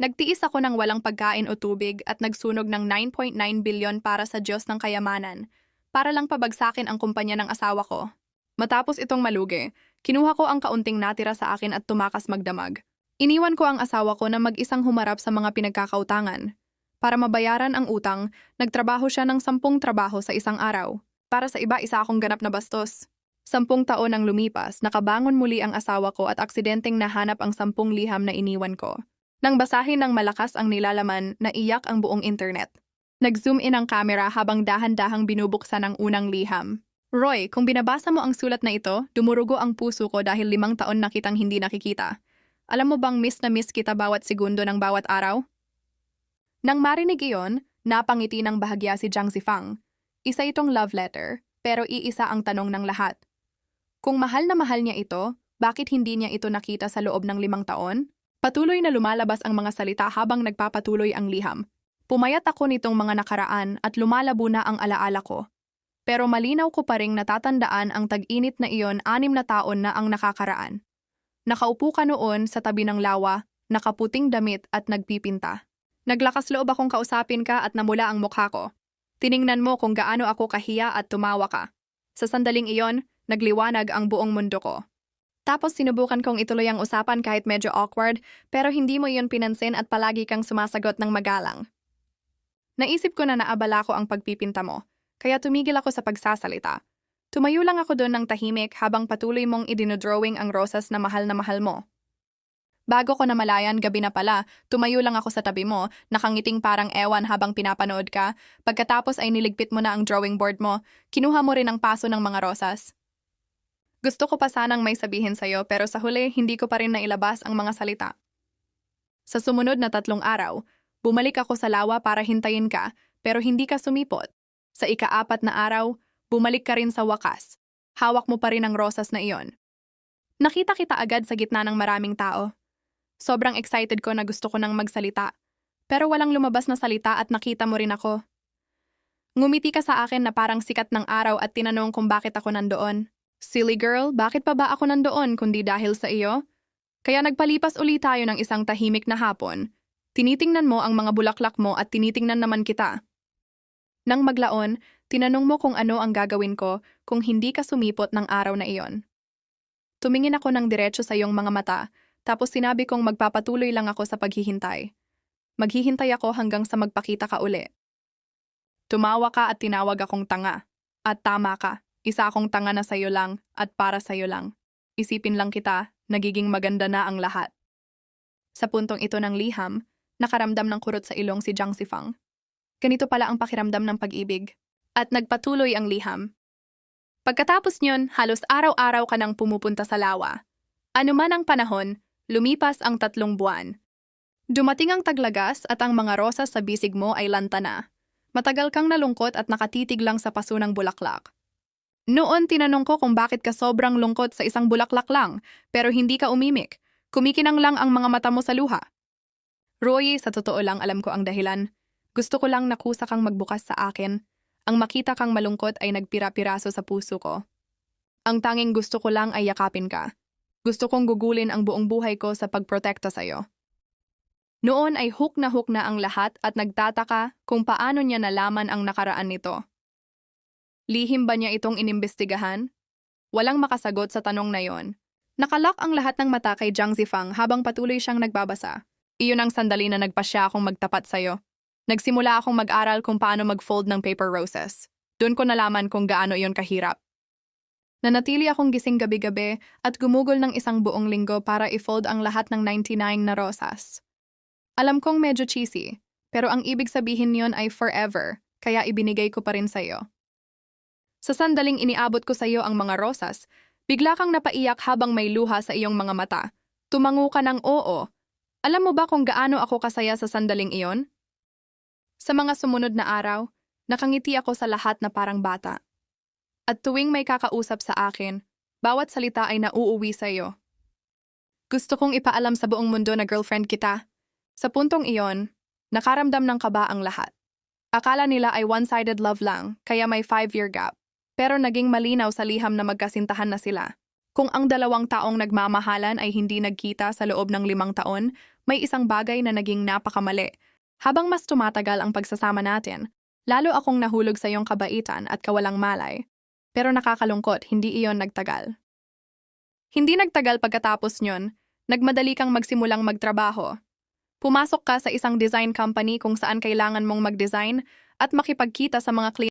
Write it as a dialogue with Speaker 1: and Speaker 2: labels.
Speaker 1: Nagtiis ako ng walang pagkain o tubig at nagsunog ng 9.9 bilyon para sa Diyos ng Kayamanan, para lang pabagsakin ang kumpanya ng asawa ko. Matapos itong malugi, kinuha ko ang kaunting natira sa akin at tumakas magdamag. Iniwan ko ang asawa ko na mag-isang humarap sa mga pinagkakautangan. Para mabayaran ang utang, nagtrabaho siya ng 10 trabaho sa isang araw. Para sa iba, isa akong ganap na bastos. 10 taon ang lumipas, nakabangon muli ang asawa ko at aksidenteng nahanap ang 10 liham na iniwan ko. Nang basahin ng malakas ang nilalaman, naiyak ang buong internet. Nag-zoom in ang camera habang dahan-dahang binubuksan ang unang liham. Roy, kung binabasa mo ang sulat na ito, dumurugo ang puso ko dahil 5 taon na kitang hindi nakikita. Alam mo bang miss na miss kita bawat segundo ng bawat araw? Nang marinig iyon, napangiti ng bahagya si Jiang Zifang. Isa itong love letter, pero iisa ang tanong ng lahat. Kung mahal na mahal niya ito, bakit hindi niya ito nakita sa loob ng 5 taon? Patuloy na lumalabas ang mga salita habang nagpapatuloy ang liham. Pumayat ako nitong mga nakaraan at lumalabo na ang alaala ko. Pero malinaw ko pa ring natatandaan ang tag-init na iyon 6 na taon na ang nakakaraan. Nakaupo ka noon sa tabi ng lawa, nakaputing damit at nagpipinta. Naglakas loob akong kausapin ka at namula ang mukha ko. Tiningnan mo kung gaano ako kahiya at tumawa ka. Sa sandaling iyon, nagliwanag ang buong mundo ko. Tapos sinubukan kong ituloy ang usapan kahit medyo awkward, pero hindi mo iyon pinansin at palagi kang sumasagot ng magalang. Naisip ko na naabala ko ang pagpipinta mo, kaya tumigil ako sa pagsasalita. Tumayo lang ako doon ng tahimik habang patuloy mong idinodrawing ang rosas na mahal mo. Bago ko namalayan, gabi na pala, tumayo lang ako sa tabi mo, nakangiting parang ewan habang pinapanood ka. Pagkatapos ay niligpit mo na ang drawing board mo, kinuha mo rin ang paso ng mga rosas. Gusto ko pa sanang may sabihin sa'yo pero sa huli hindi ko pa rin nailabas ang mga salita. Sa sumunod na 3 araw, bumalik ako sa lawa para hintayin ka pero hindi ka sumipot. Sa ika-4 na araw, bumalik ka rin sa wakas. Hawak mo pa rin ang rosas na iyon. Nakita kita agad sa gitna ng maraming tao. Sobrang excited ko na gusto ko nang magsalita. Pero walang lumabas na salita at nakita mo rin ako. Ngumiti ka sa akin na parang sikat ng araw at tinanong kung bakit ako nandoon. Silly girl, bakit pa ba ako nandoon kundi dahil sa iyo? Kaya nagpalipas uli tayo ng isang tahimik na hapon. Tinitingnan mo ang mga bulaklak mo at tinitingnan naman kita. Nang maglaon, tinanong mo kung ano ang gagawin ko kung hindi ka sumipot ng araw na iyon. Tumingin ako ng diretso sa iyong mga mata, tapos sinabi kong magpapatuloy lang ako sa paghihintay. Maghihintay ako hanggang sa magpakita ka uli. Tumawa ka at tinawag akong tanga. At tama ka. Isa akong tanga na sa'yo lang at para sa'yo lang. Isipin lang kita, nagiging maganda na ang lahat. Sa puntong ito ng liham, nakaramdam ng kurot sa ilong si Jiang Zifang. Ganito pala ang pakiramdam ng pag-ibig. At nagpatuloy ang liham. Pagkatapos niyon, halos araw-araw ka nang pumupunta sa lawa. Ano man ang panahon, lumipas ang 3 buwan. Dumating ang taglagas at ang mga rosas sa bisig mo ay lanta na. Matagal kang nalungkot at nakatitig lang sa paso ng bulaklak. Noon tinanong ko kung bakit ka sobrang lungkot sa isang bulaklak lang, pero hindi ka umimik. Kumikinang lang ang mga mata mo sa luha. Roy, sa totoo lang alam ko ang dahilan. Gusto ko lang nakusa kang magbukas sa akin. Ang makita kang malungkot ay nagpira-piraso sa puso ko. Ang tanging gusto ko lang ay yakapin ka. Gusto kong gugulin ang buong buhay ko sa pagprotekta sa'yo. Noon ay hook na ang lahat at nagtataka kung paano niya nalaman ang nakaraan nito. Lihim ba niya itong inimbestigahan? Walang makasagot sa tanong na yon. Nakalak ang lahat ng mata kay Jiang Zifang habang patuloy siyang nagbabasa. Iyon ang sandali na nagpasya akong magtapat sa'yo. Nagsimula akong mag-aral kung paano mag-fold ng paper roses. Doon ko nalaman kung gaano iyon kahirap. Nanatili akong gising gabi-gabi at gumugol ng isang buong linggo para i-fold ang lahat ng 99 na rosas. Alam kong medyo cheesy, pero ang ibig sabihin niyon ay forever, kaya ibinigay ko pa rin sa'yo. Sa sandaling iniabot ko sa iyo ang mga rosas, bigla kang napaiyak habang may luha sa iyong mga mata. Tumango ka ng oo. Alam mo ba kung gaano ako kasaya sa sandaling iyon? Sa mga sumunod na araw, nakangiti ako sa lahat na parang bata. At tuwing may kakausap sa akin, bawat salita ay nauuwi sa iyo. Gusto kong ipaalam sa buong mundo na girlfriend kita. Sa puntong iyon, nakaramdam ng kaba ang lahat. Akala nila ay one-sided love lang, kaya may 5-year gap. Pero naging malinaw sa liham na magkasintahan na sila. Kung ang dalawang taong nagmamahalan ay hindi nagkita sa loob ng 5 taon, may isang bagay na naging napakamali. Habang mas tumatagal ang pagsasama natin, lalo akong nahulog sa iyong kabaitan at kawalang malay. Pero nakakalungkot, hindi iyon nagtagal. Hindi nagtagal pagkatapos nyon, nagmadali kang magsimulang magtrabaho. Pumasok ka sa isang design company kung saan kailangan mong mag-design at makipagkita sa mga kliyente